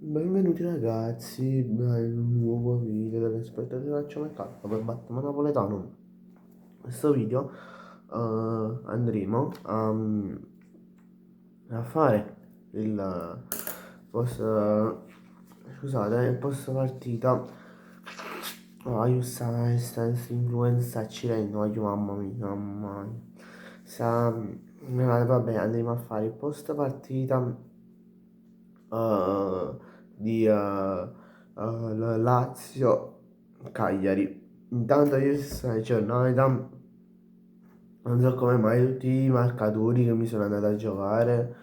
Benvenuti ragazzi, in un nuovo video dell'esperto di calcio per Batman Napoletano. In questo video andremo a fare post, il post partita. Io sta influenza accirendo, mamma mia, mamma mia. Vabbè, andremo a fare il post partita eh, di Lazio Cagliari. Intanto io questa giornata non so come mai tutti i marcatori che mi sono andato a giocare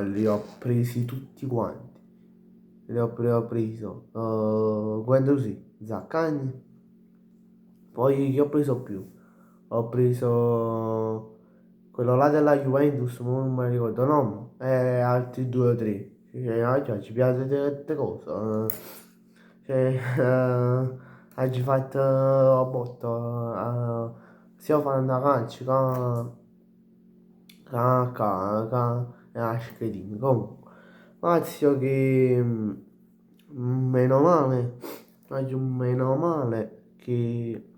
li ho presi tutti quanti. Li ho preso Guendouzi, Zaccagni, poi chi ho preso più? Ho preso quello là della Juventus, ma non mi ricordo, no, e altri due o tre. Cioè, ci piace queste cose. Cioè, oggi fatto a botto, sia fanno a calcio che a schedina. Comunque, Lazio che meno male, oggi meno male che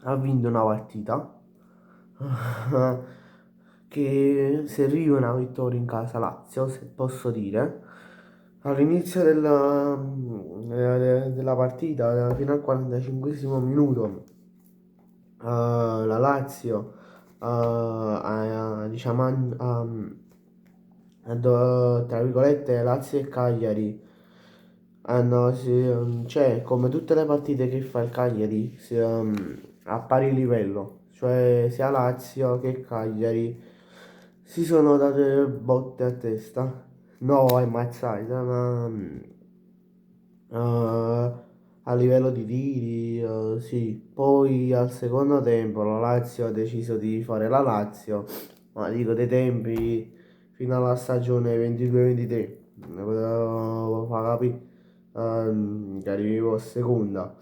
ha vinto una partita che serviva una vittoria in casa Lazio, se posso dire. All'inizio della partita, fino al 45esimo minuto, la Lazio, diciamo, tra virgolette, Lazio e Cagliari cioè, come tutte le partite che fa il Cagliari, a pari livello, cioè sia Lazio che Cagliari si sono date botte a testa, no, è mazzata, ma a livello di tiri, sì. Poi al secondo tempo la Lazio ha deciso di fare la Lazio, ma dico dei tempi fino alla stagione 22-23, ne potevo far capire che arrivo a seconda.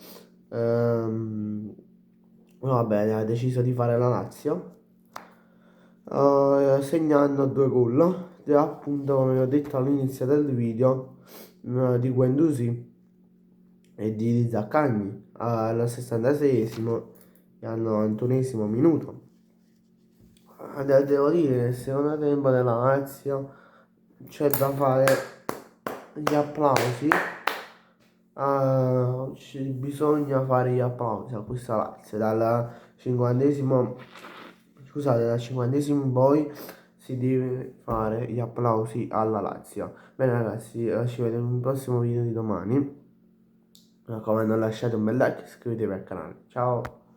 Vabbè, ha deciso di fare la Lazio, segnando due gol, appunto come ho detto all'inizio del video, di Guendouzi e di Zaccagni al 66esimo e al 91esimo minuto. Devo dire, nel secondo tempo della Lazio c'è da fare gli applausi. Bisogna fare gli applausi a questa Lazio. Dal 50esimo in poi si deve fare gli applausi alla Lazio. Bene ragazzi, ci vediamo in un prossimo video di domani. Mi raccomando, lasciate un bel like e iscrivetevi al canale. Ciao!